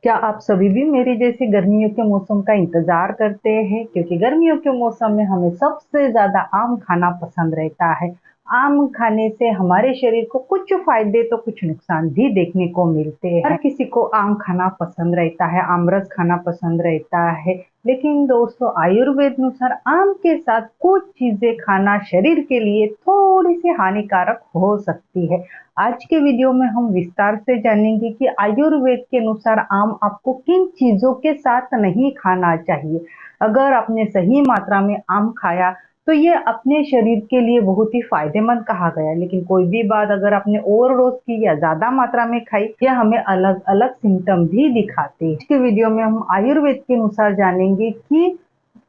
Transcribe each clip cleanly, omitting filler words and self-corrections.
क्या आप सभी भी मेरी जैसे गर्मियों के मौसम का इंतजार करते हैं? क्योंकि गर्मियों के मौसम में हमें सबसे ज़्यादा आम खाना पसंद रहता है। आम खाने से हमारे शरीर को कुछ फ़ायदे तो कुछ नुकसान भी देखने को मिलते हैं। हर किसी को आम खाना पसंद रहता है, आमरस खाना पसंद रहता है। लेकिन दोस्तों आयुर्वेद अनुसार आम के साथ कुछ चीज़ें खाना शरीर के लिए थोड़ी-सी हानिकारक हो सकती है। आज के वीडियो में हम विस्तार से जानेंगे कि आयुर्वेद के अनुसार आम आपको किन चीज़ों के साथ नहीं खाना चाहिए। अगर आपने सही मात्रा में आम खाया तो ये अपने शरीर के लिए बहुत ही फायदेमंद कहा गया है। लेकिन कोई भी बात अगर आपने ओवरडोज की या ज़्यादा मात्रा में खाई, यह हमें अलग-अलग सिम्पटम भी दिखाते हैं। आज के वीडियो में हम आयुर्वेद के अनुसार जानेंगे कि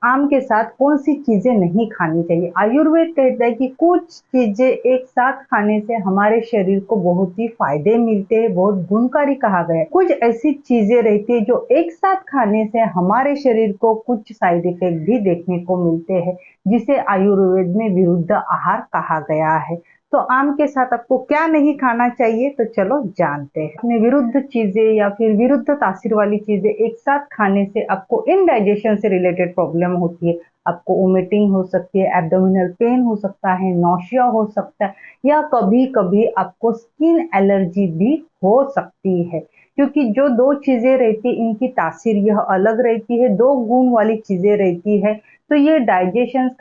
आम के साथ कौन-सी चीज़ें नहीं खानी चाहिए। आयुर्वेद कहता है कि कुछ चीज़ें एक साथ खाने से हमारे शरीर को बहुत ही फ़ायदे मिलते हैं, बहुत गुणकारी कहा गया है। कुछ ऐसी चीज़ें रहती है जो एक साथ खाने से हमारे शरीर को कुछ साइड इफ़ेक्ट भी देखने को मिलते हैं, जिसे आयुर्वेद में विरुद्ध आहार कहा गया है। तो आम के साथ आपको क्या नहीं खाना चाहिए, तो चलो जानते हैं। अपने विरुद्ध चीज़ें या फिर विरुद्ध तासीर वाली चीज़ें एक साथ खाने से आपको इनडाइजेशन से रिलेटेड प्रॉब्लम होती है। आपको वोमिटिंग हो सकती है, एब्डोमिनल पेन हो सकता है, नौसिया हो सकता है या कभी-कभी आपको स्किन एलर्जी भी हो सकती है। क्योंकि जो 2 चीज़ें रहती हैं इनकी तासीर यह अलग रहती है, 2 गुण वाली चीज़ें रहती है, तो ये डाइजेशंस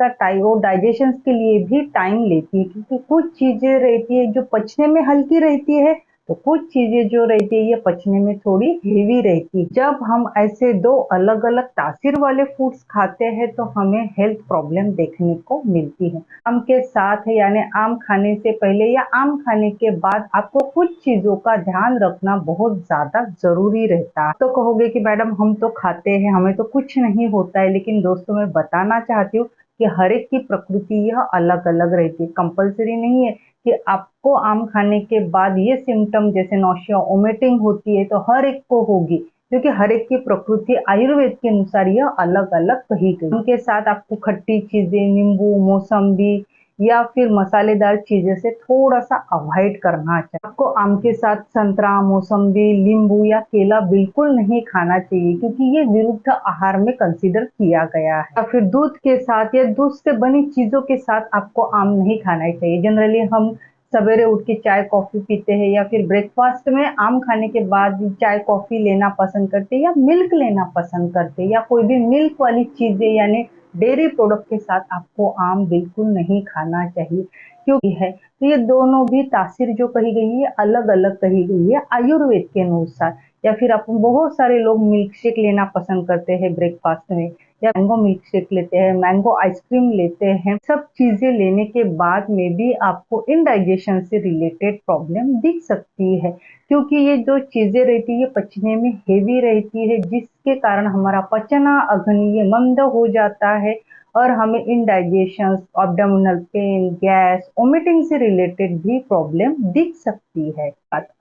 के लिए भी टाइम लेती है। क्योंकि कुछ चीज़ें रहती है जो पचने में हल्की रहती है, तो कुछ चीज़ें जो रहती है ये पचने में थोड़ी हेवी रहती है। जब हम ऐसे 2 अलग-अलग तासीर वाले फूड्स खाते हैं तो हमें हेल्थ प्रॉब्लम देखने को मिलती है। आम के साथ यानी आम खाने से पहले या आम खाने के बाद आपको कुछ चीज़ों का ध्यान रखना बहुत ज़्यादा ज़रूरी रहता है। तो कहोगे कि मैडम हम तो खाते हैं, हमें तो कुछ नहीं होता है, लेकिन दोस्तों मैं बताना चाहती हूँ कि हर एक की प्रकृति यह अलग-अलग रहती है। कंपल्सरी नहीं है कि आपको आम खाने के बाद ये सिम्पटम जैसे नौसिया, वोमिटिंग होती है तो हर एक को होगी, क्योंकि हर एक की प्रकृति आयुर्वेद के अनुसार यह अलग-अलग कही गई। उनके साथ आपको खट्टी चीज़ें, नींबू, मौसम्बी या फिर मसालेदार चीज़ें से थोड़ा-सा अवॉइड करना चाहिए। आपको आम के साथ संतरा, मौसम्बी, नींबू या केला बिल्कुल नहीं खाना चाहिए, क्योंकि ये विरुद्ध आहार में कंसीडर किया गया है। या फिर दूध के साथ या दूध से बनी चीज़ों के साथ आपको आम नहीं खाना चाहिए। जनरली हम सवेरे उठ के चाय कॉफ़ी पीते हैं या फिर ब्रेकफास्ट में आम खाने के बाद चाय कॉफ़ी लेना पसंद करते हैं या मिल्क लेना पसंद करते हैं या कोई भी मिल्क वाली चीज़ें यानी डेयरी प्रोडक्ट के साथ आपको आम बिल्कुल नहीं खाना चाहिए। क्योंकि है तो ये दोनों भी तासीर जो कही गई है अलग-अलग कही गई है आयुर्वेद के अनुसार। या फिर आप बहुत सारे लोग मिल्क शेक लेना पसंद करते हैं ब्रेकफास्ट में या मैंगो मिल्क शेक लेते हैं, मैंगो आइसक्रीम लेते हैं। सब चीज़ें लेने के बाद में भी आपको इनडाइजेशन से रिलेटेड प्रॉब्लम दिख सकती है, क्योंकि ये जो चीज़ें रहती है ये पचने में हेवी रहती है, जिसके कारण हमारा पचना अग्नि ये मंद हो जाता है और हमें indigestion, abdominal pain, gas, vomiting से रिलेटेड भी प्रॉब्लम दिख सकती है।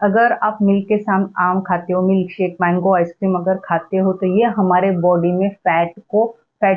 अगर आप मिल्क के साथ आम खाते हो, मिल्क शेक, मैंगो आइसक्रीम अगर खाते हो तो ये हमारे बॉडी में फैट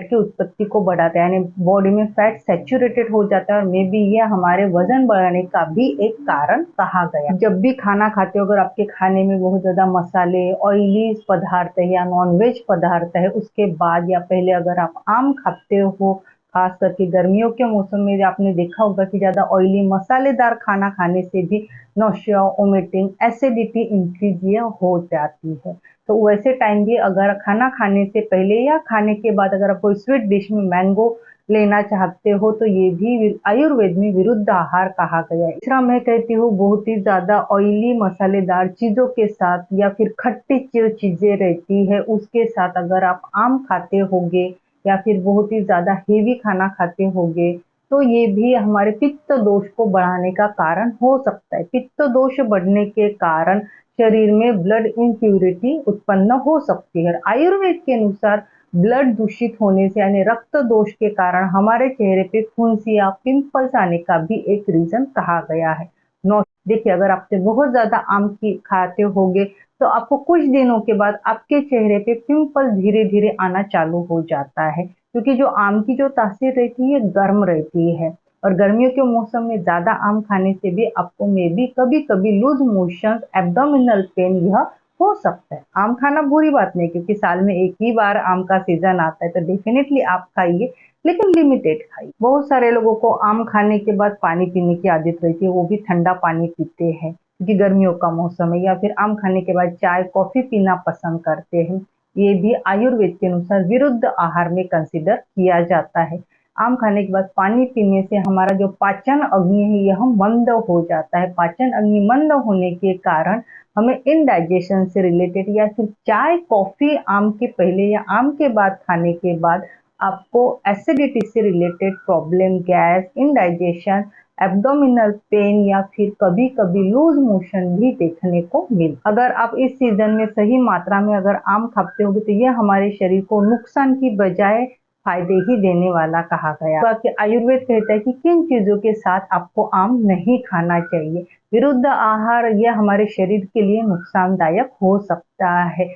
की उत्पत्ति को बढ़ाता है, यानी बॉडी में फैट सैचुरेटेड हो जाता है और मे बी ये हमारे वजन बढ़ाने का भी एक कारण कहा गया। जब भी खाना खाते हो अगर आपके खाने में बहुत ज़्यादा मसाले, ऑयली पदार्थ है या नॉनवेज पदार्थ है, उसके बाद या पहले अगर आप आम खाते हो, खास करके गर्मियों के मौसम में आपने देखा होगा कि ज़्यादा ऑयली मसालेदार खाना खाने से भी नौसिया, वोमिटिंग, एसिडिटी इंक्रीज ये हो जाती है। तो वैसे टाइम भी अगर खाना खाने से पहले या खाने के बाद अगर आप कोई स्वीट डिश में मैंगो लेना चाहते हो तो ये भी आयुर्वेद में विरुद्ध आहार कहा गया है। तीसरा मैं कहती हूँ बहुत ही ज़्यादा ऑयली मसालेदार चीज़ों के साथ या फिर खट्टी जो चीज़ें रहती है उसके साथ अगर आप आम खाते होगे या फिर बहुत ही ज़्यादा हेवी खाना खाते होगे तो ये भी हमारे पित्त दोष को बढ़ाने का कारण हो सकता है। पित्त दोष बढ़ने के कारण शरीर में ब्लड इम्प्यूरिटी उत्पन्न हो सकती है। आयुर्वेद के अनुसार ब्लड दूषित होने से यानी रक्त दोष के कारण हमारे चेहरे पे फुंसियाँ, पिंपल्स आने का भी एक रीजन कहा गया है। नौ देखिए अगर आपने बहुत ज़्यादा आम की खाते होगे तो आपको कुछ दिनों के बाद आपके चेहरे पे पिंपल धीरे-धीरे आना चालू हो जाता है, क्योंकि जो आम की जो तासीर रहती है गर्म रहती है और गर्मियों के मौसम में ज़्यादा आम खाने से भी आपको मे बी कभी-कभी लूज मोशंस, एब्डोमिनल पेन यह हो सकता है। आम खाना बुरी बात नहीं, क्योंकि साल में एक ही बार आम का सीजन आता है, तो डेफिनेटली आप खाइए, लेकिन लिमिटेड खाइए। बहुत सारे लोगों को आम खाने के बाद पानी पीने की आदत रहती है, वो भी ठंडा पानी पीते हैं क्योंकि गर्मियों का मौसम है, या फिर आम खाने के बाद चाय कॉफी पीना पसंद करते हैं। ये भी आयुर्वेद के अनुसार विरुद्ध आहार में कंसिडर किया जाता है। आम खाने के बाद पानी पीने से हमारा जो पाचन अग्नि है यह मंद हो जाता है। पाचन अग्नि मंद होने के कारण हमें इनडाइजेशन से रिलेटेड, या फिर चाय कॉफी आम के पहले या आम के बाद खाने के बाद आपको एसिडिटी से related problem, gas, indigestion, abdominal pain या फिर कभी कभी लूज मोशन भी देखने को मिल। अगर आप इस सीजन में सही मात्रा में अगर आम खाते होगे तो यह हमारे शरीर को नुकसान की बजाय फायदे ही देने वाला कहा गया। बाकी आयुर्वेद कहता है कि किन चीजों के साथ आपको आम नहीं खाना चाहिए। विरुद्ध आहार यह हमारे शरीर के लिए नुकसानदायक हो सकता है।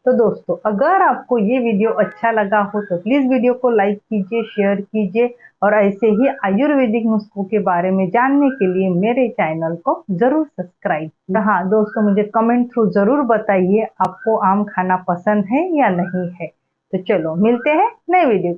तो दोस्तों, अगर आपको ये वीडियो अच्छा लगा हो तो प्लीज वीडियो को लाइक कीजिए, शेयर कीजिए, और ऐसे ही आयुर्वेदिक नुस्खों के बारे में जानने के लिए मेरे चैनल को जरूर सब्सक्राइब कीजिए। हाँ दोस्तों, मुझे कमेंट थ्रू जरूर बताइए आपको आम खाना पसंद है या नहीं है। तो चलो मिलते हैं नए वीडियो।